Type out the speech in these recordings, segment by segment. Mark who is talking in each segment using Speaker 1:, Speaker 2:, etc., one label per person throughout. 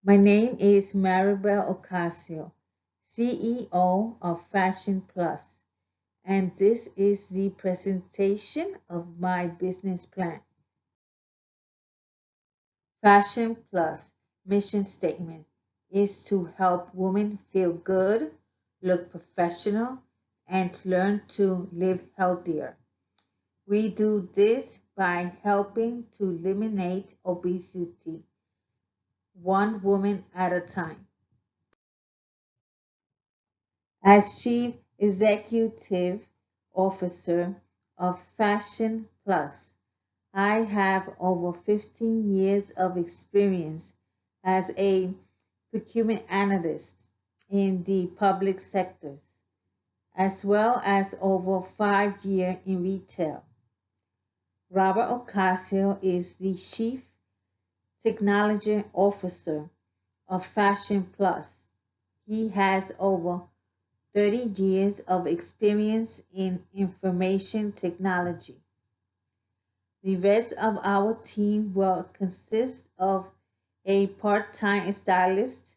Speaker 1: My name is Maribel Ocasio, CEO of Fashion Plus, and this is the presentation of my business plan. Fashion Plus mission statement is to help women feel good, look professional, and learn to live healthier. We do this by helping to eliminate obesity one woman at a time. As Chief Executive Officer of Fashion Plus, I have over 15 years of experience as a procurement analyst in the public sectors, as well as over 5 years in retail. Robert Ocasio is the Chief Technology Officer of Fashion Plus. He has over 30 years of experience in information technology. The rest of our team will consist of a part-time stylist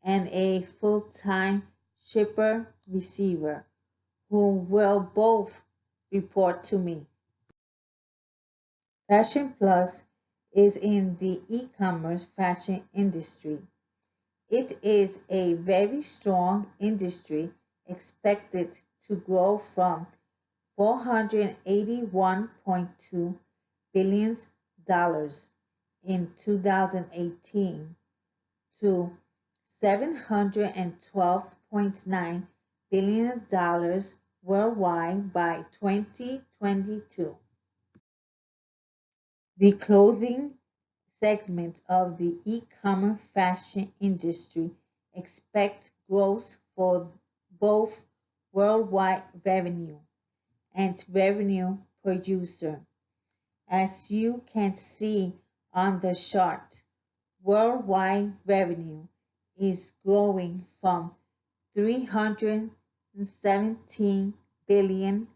Speaker 1: and a full-time shipper receiver who will both report to me. Fashion Plus is in the e-commerce fashion industry. It is a very strong industry expected to grow from $481.2 billion in 2018 to $712.9 billion worldwide by 2022. The clothing segment of the e-commerce fashion industry expects growth for both worldwide revenue and revenue per user. As you can see on the chart, worldwide revenue is growing from $317 billion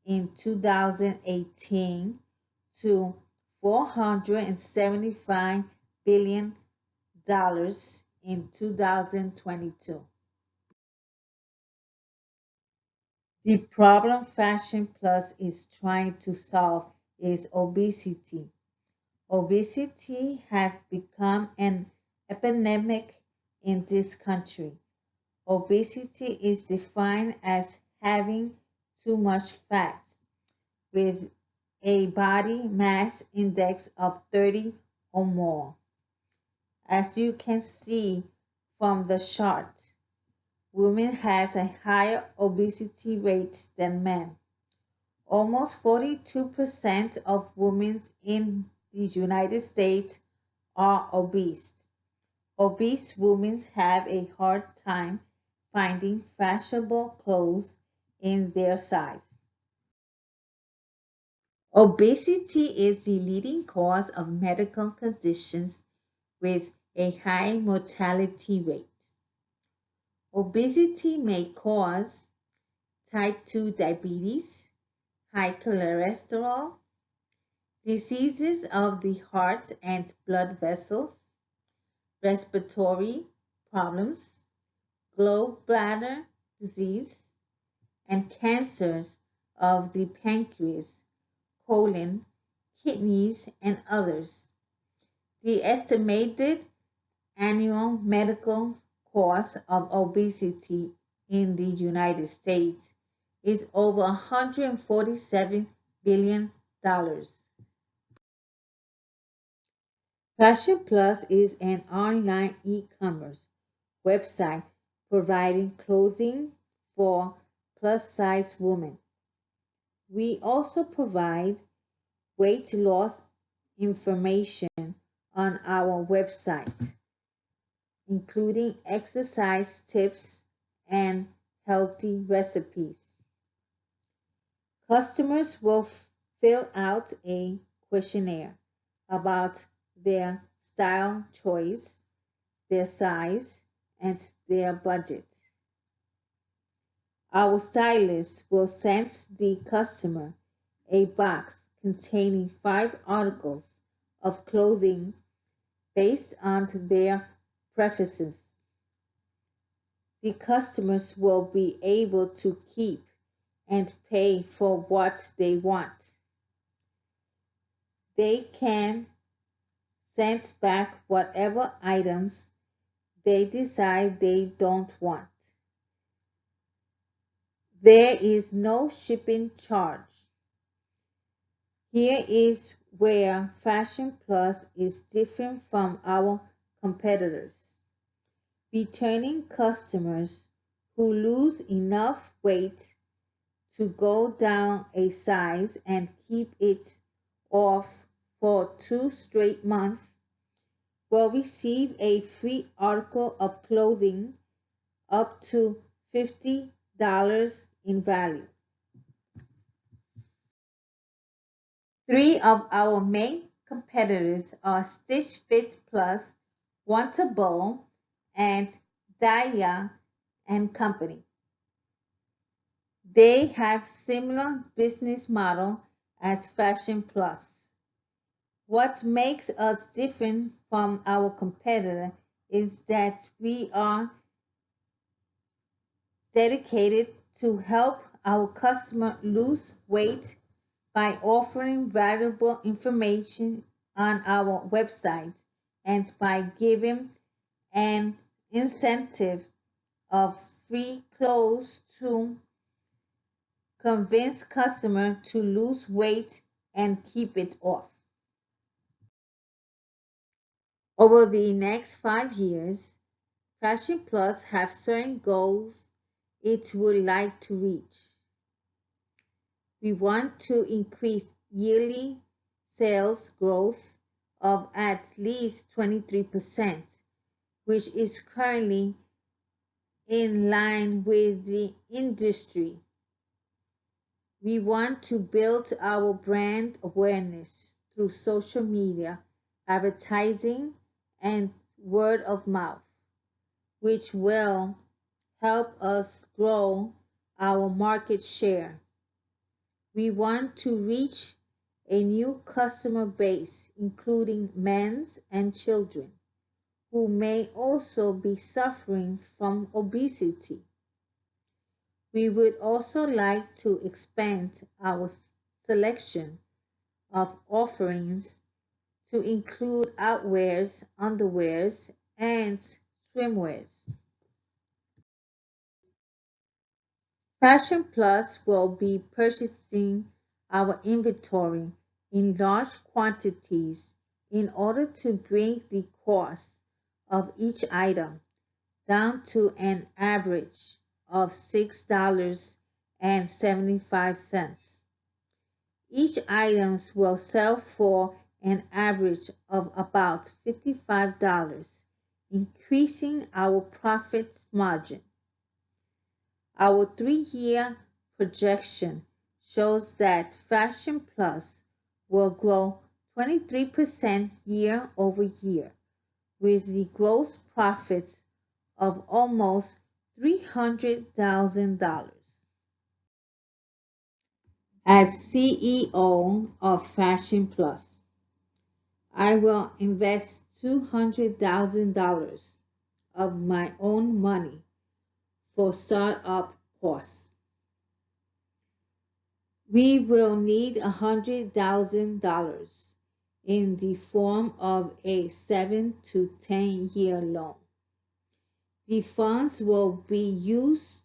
Speaker 1: in 2018 to $475 billion in 2022. The problem Fashion Plus is trying to solve is obesity. Obesity has become an epidemic in this country. Obesity is defined as having too much fat with a body mass index of 30 or more. As you can see from the chart, women has a higher obesity rate than men. Almost 42% of women in the United States are obese. Obese women have a hard time finding fashionable clothes in their size. Obesity is the leading cause of medical conditions with a high mortality rate. Obesity may cause type 2 diabetes, high cholesterol, diseases of the heart and blood vessels, respiratory problems, gallbladder disease, and cancers of the pancreas, colon, kidneys, and others. The estimated annual medical cost of obesity in the United States is over $147 billion. Fashion Plus is an online e-commerce website providing clothing for plus-size women. We also provide weight loss information on our website, including exercise tips and healthy recipes. Customers will fill out a questionnaire about their style choice, their size, and their budget. Our stylist will send the customer a box containing 5 articles of clothing based on their preferences. The customers will be able to keep and pay for what they want. They can send back whatever items they decide they don't want. There is no shipping charge. Here is where Fashion Plus is different from our competitors. Returning customers who lose enough weight to go down a size and keep it off for 2 straight months will receive a free article of clothing up to $50 in value. Three of our main competitors are Stitch Fit Plus, Wantable, and Daya and Company. They have similar business model as Fashion Plus. What makes us different from our competitor is that we are dedicated to help our customer lose weight by offering valuable information on our website and by giving an incentive of free clothes to convince customers to lose weight and keep it off. Over the next 5 years, Fashion Plus have certain goals it would like to reach. We want to increase yearly sales growth of at least 23%, which is currently in line with the industry. We want to build our brand awareness through social media, advertising, and word of mouth, which will help us grow our market share. We want to reach a new customer base, including men and children, who may also be suffering from obesity. We would also like to expand our selection of offerings to include outwears, underwears, and swimwears. Fashion Plus will be purchasing our inventory in large quantities in order to bring the cost of each item down to an average of $6.75. Each item will sell for an average of about $55, increasing our profit margin. Our 3-year projection shows that Fashion Plus will grow 23% year over year, with the gross profits of almost $300,000. As CEO of Fashion Plus, I will invest $200,000 of my own money for startup costs. We will need $100,000 in the form of a 7 to 10-year loan. The funds will be used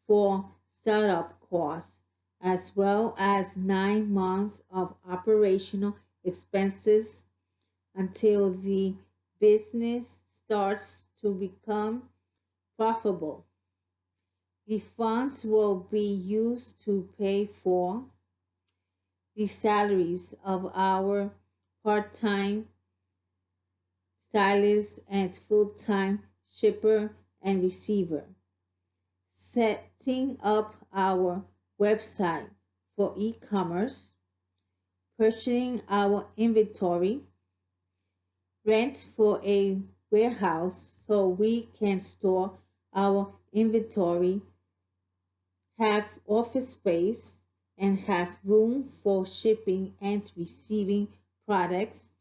Speaker 1: for startup costs as well as 9 months of operational expenses until the business starts to become profitable. The funds will be used to pay for the salaries of our part-time stylist and full-time shipper and receiver, setting up our website for e-commerce, purchasing our inventory, rent for a warehouse so we can store our inventory, have office space, and have room for shipping and receiving products,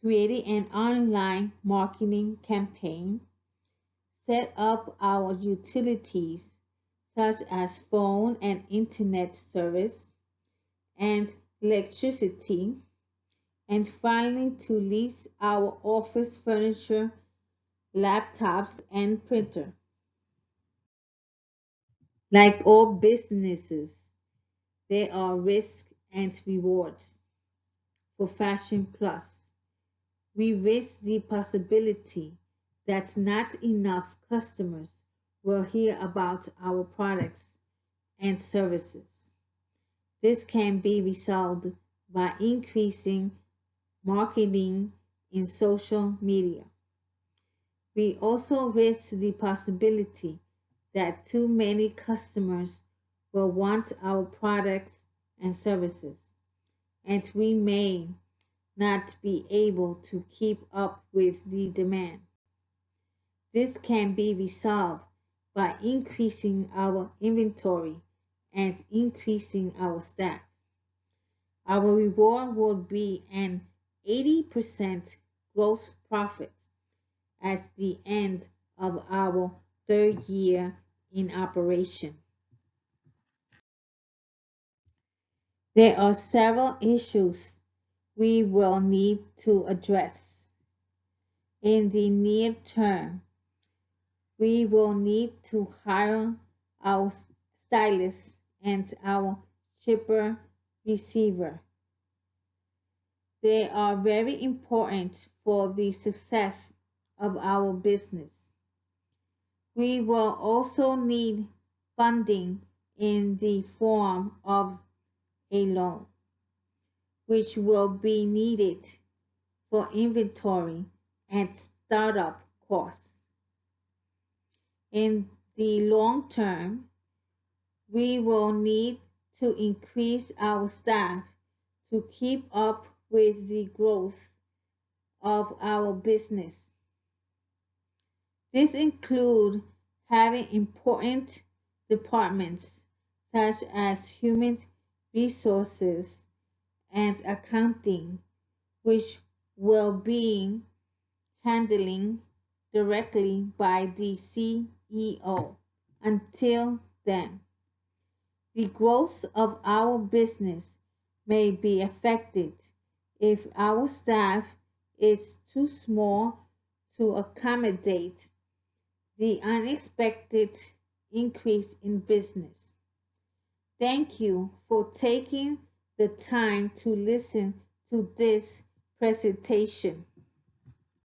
Speaker 1: creating an online marketing campaign, set up our utilities such as phone and internet service and electricity, and finally to lease our office furniture, laptops, and printer. Like all businesses, there are risks and rewards. For Fashion Plus, we risk the possibility that not enough customers will hear about our products and services. This can be resolved by increasing marketing in social media. We also risk the possibility that too many customers will want our products and services, and we may not be able to keep up with the demand. This can be resolved by increasing our inventory and increasing our staff. Our reward will be an 80% gross profit at the end of our third year in operation. There are several issues we will need to address. In the near term, we will need to hire our stylist and our shipper receiver. They are very important for the success of our business. We will also need funding in the form of a loan, which will be needed for inventory and startup costs. In the long term, we will need to increase our staff to keep up with the growth of our business. This includes having important departments such as human resources and accounting, which will be handling directly by the CEO. Until then, the growth of our business may be affected if our staff is too small to accommodate the unexpected increase in business. Thank you for taking the time to listen to this presentation.